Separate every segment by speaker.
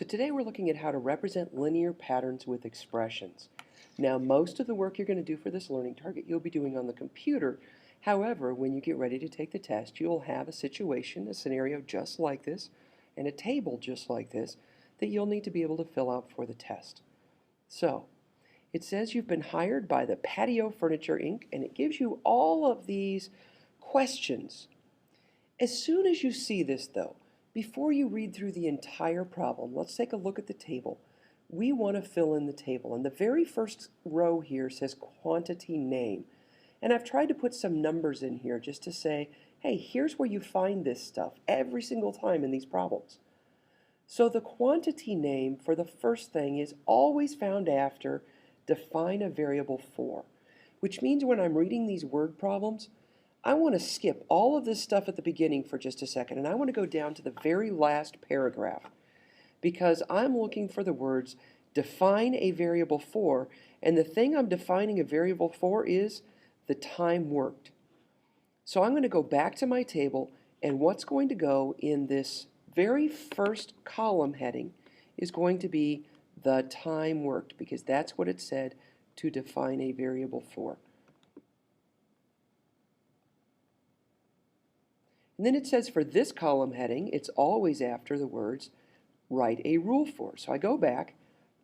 Speaker 1: So today we're looking at how to represent linear patterns with expressions. Now, most of the work you're going to do for this learning target you'll be doing on the computer. However, when you get ready to take the test, you'll have a situation, a scenario just like this, and a table just like this that you'll need to be able to fill out for the test. So, it says you've been hired by the Patio Furniture Inc., and it gives you all of these questions. As soon as you see this, though, before you read through the entire problem, let's take a look at the table. We want to fill in the table, and the very first row here says quantity name. And I've tried to put some numbers in here just to say, hey, here's where you find this stuff every single time in these problems. So the quantity name for the first thing is always found after define a variable for, which means when I'm reading these word problems, I want to skip all of this stuff at the beginning for just a second, and I want to go down to the very last paragraph because I'm looking for the words define a variable for, and the thing I'm defining a variable for is the time worked. So I'm going to go back to my table, and what's going to go in this very first column heading is going to be the time worked, because that's what it said to define a variable for. And then it says for this column heading, it's always after the words write a rule for. So I go back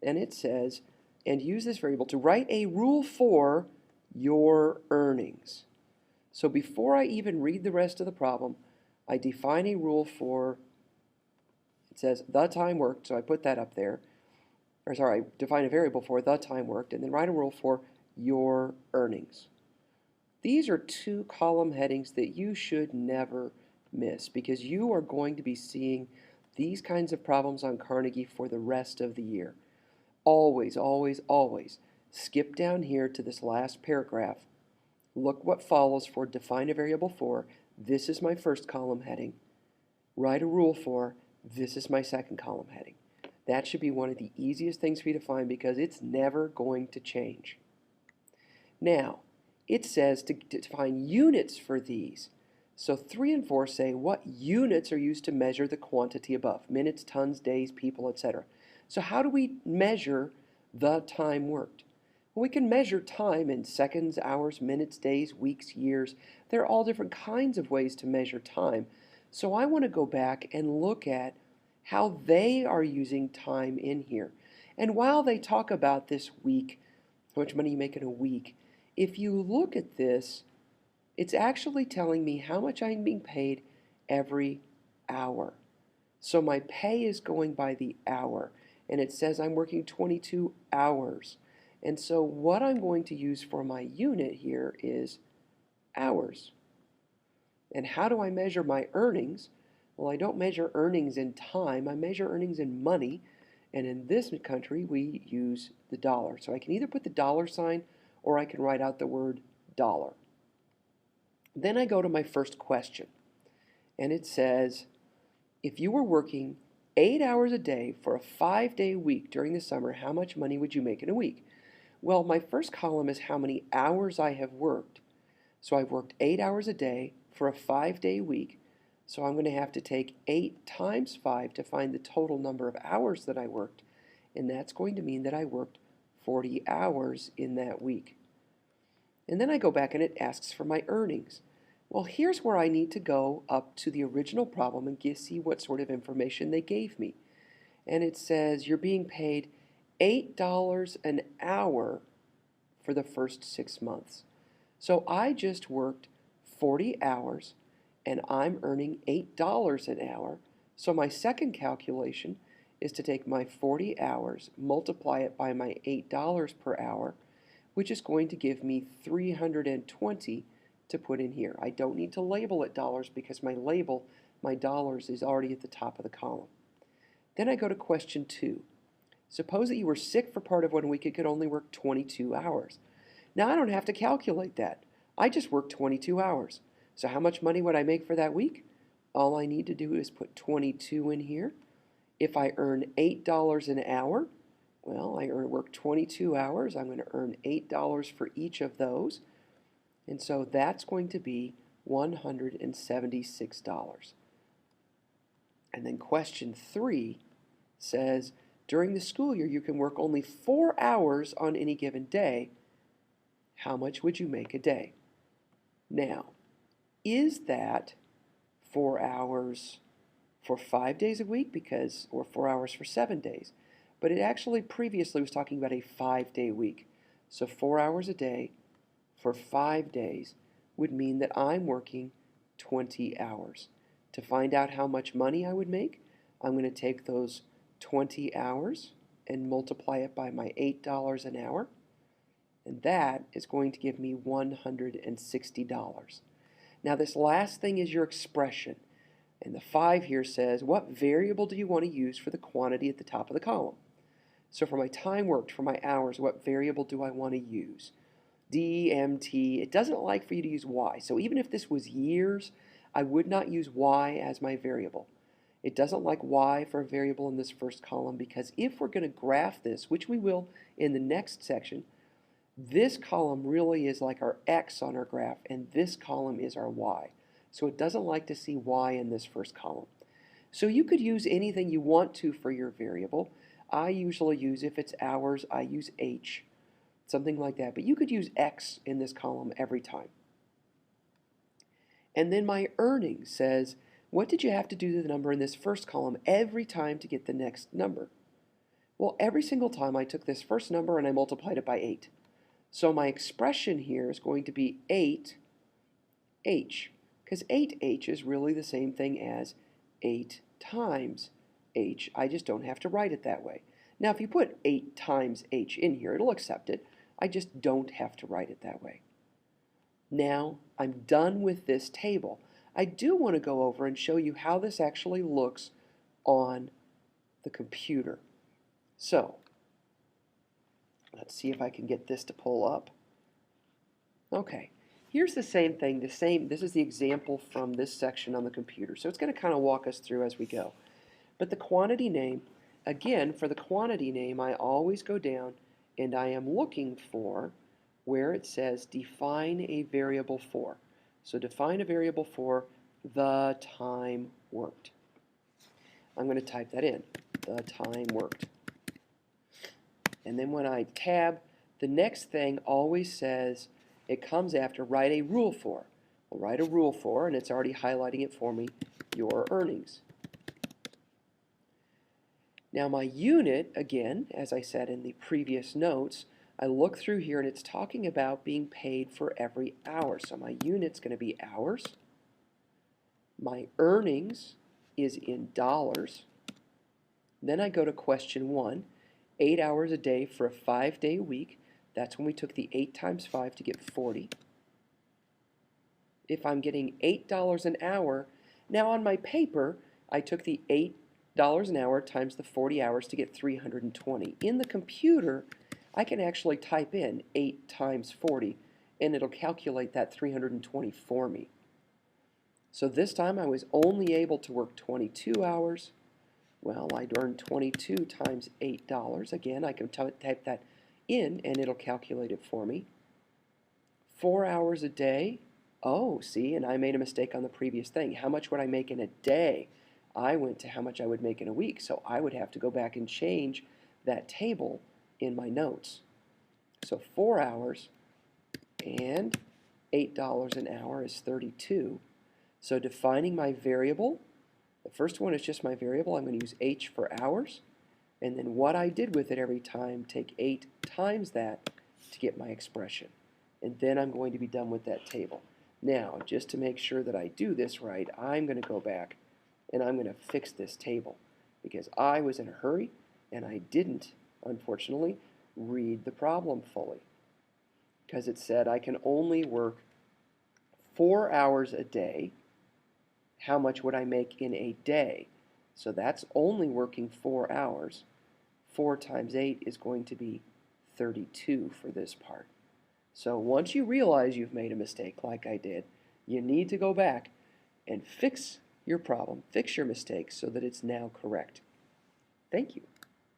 Speaker 1: and it says, and use this variable to write a rule for your earnings. So before I even read the rest of the problem, I define a rule for, it says the time worked, so I put that up there. Or sorry, I define a variable for the time worked, and then write a rule for your earnings. These are two column headings that you should never miss because you are going to be seeing these kinds of problems on Carnegie for the rest of the year. Always, always, always skip down here to this last paragraph. Look what follows for define a variable for. This is my first column heading. Write a rule for. This is my second column heading. That should be one of the easiest things for you to find because it's never going to change. Now, it says to define units for these. So 3 and 4 say what units are used to measure the quantity above, minutes, tons, days, people, etc. So how do we measure the time worked? Well, we can measure time in seconds, hours, minutes, days, weeks, years. There are all different kinds of ways to measure time. So I want to go back and look at how they are using time in here. And while they talk about this week, how much money you make in a week, if you look at this, it's actually telling me how much I'm being paid every hour. So my pay is going by the hour, and it says I'm working 22 hours. And so what I'm going to use for my unit here is hours. And how do I measure my earnings? Well, I don't measure earnings in time, I measure earnings in money, and in this country we use the dollar. So I can either put the dollar sign or I can write out the word dollar. Then I go to my first question, and it says, if you were working 8 hours a day for a 5-day week during the summer, how much money would you make in a week? Well, my first column is how many hours I have worked. So I've worked 8 hours a day for a 5-day week, so I'm going to have to take 8 times 5 to find the total number of hours that I worked, and that's going to mean that I worked 40 hours in that week. And then I go back and it asks for my earnings. Well, here's where I need to go up to the original problem and see what sort of information they gave me. And it says you're being paid $8 an hour for the first 6 months. So I just worked 40 hours and I'm earning $8 an hour. So my second calculation is to take my 40 hours, multiply it by my $8 per hour, which is going to give me 320 to put in here. I don't need to label it dollars because my dollars, is already at the top of the column. Then I go to question 2. Suppose that you were sick for part of 1 week and could only work 22 hours. Now I don't have to calculate that. I just worked 22 hours. So how much money would I make for that week? All I need to do is put 22 in here. If I earn $8 an hour, well, I work 22 hours. I'm going to earn $8 for each of those. And so that's going to be $176. And then question 3 says during the school year you can work only 4 hours on any given day. How much would you make a day? Now, is that 4 hours for 5 days a week or 4 hours for 7 days? But it actually previously was talking about a 5-day week. So 4 hours a day for 5 days would mean that I'm working 20 hours. To find out how much money I would make, I'm going to take those 20 hours and multiply it by my $8 an hour, and that is going to give me $160. Now this last thing is your expression, and the 5 here says, what variable do you want to use for the quantity at the top of the column? So for my time worked, for my hours, what variable do I want to use? DMT. It doesn't like for you to use Y. So even if this was years, I would not use Y as my variable. It doesn't like Y for a variable in this first column because if we're going to graph this, which we will in the next section, this column really is like our X on our graph, and this column is our Y. So it doesn't like to see Y in this first column. So you could use anything you want to for your variable. I usually use, if it's hours, I use H, something like that. But you could use X in this column every time. And then my earnings says, what did you have to do to the number in this first column every time to get the next number? Well, every single time I took this first number and I multiplied it by 8. So my expression here is going to be 8H, because 8H is really the same thing as 8 times H. I just don't have to write it that way. Now, if you put 8 times H in here, it'll accept it. I just don't have to write it that way. Now, I'm done with this table. I do want to go over and show you how this actually looks on the computer. So, let's see if I can get this to pull up. Okay, here's the same thing. This is the example from this section on the computer. So it's going to kind of walk us through as we go. But the quantity name, again, for the quantity name, I always go down and I am looking for where it says define a variable for. So define a variable for the time worked. I'm going to type that in, the time worked. And then when I tab, the next thing always says, it comes after write a rule for. I'll write a rule for, and it's already highlighting it for me, your earnings. Now my unit, again, as I said in the previous notes, I look through here and it's talking about being paid for every hour. So my unit's going to be hours. My earnings is in dollars. Then I go to question 1, 8 hours a day for a 5-day week. That's when we took the 8 times 5 to get 40. If I'm getting $8 an hour, now on my paper, I took the $8 an hour times the 40 hours to get 320. In the computer, I can actually type in 8 times 40, and it'll calculate that 320 for me. So this time I was only able to work 22 hours. Well, I'd earn 22 times $8. Again, I can type that in, and it'll calculate it for me. 4 hours a day. Oh, see, and I made a mistake on the previous thing. How much would I make in a day? I went to how much I would make in a week, so I would have to go back and change that table in my notes. So 4 hours and $8 an hour is 32. So defining my variable, the first one is just my variable. I'm going to use H for hours. And then what I did with it every time, take 8 times that to get my expression. And then I'm going to be done with that table. Now, just to make sure that I do this right, I'm going to go back and I'm going to fix this table because I was in a hurry and I didn't, unfortunately, read the problem fully. Because it said I can only work 4 hours a day. How much would I make in a day? So that's only working 4 hours. 4 times 8 is going to be 32 for this part. So once you realize you've made a mistake like I did, you need to go back and fix your problem, fix your mistake so that it's now correct. Thank you.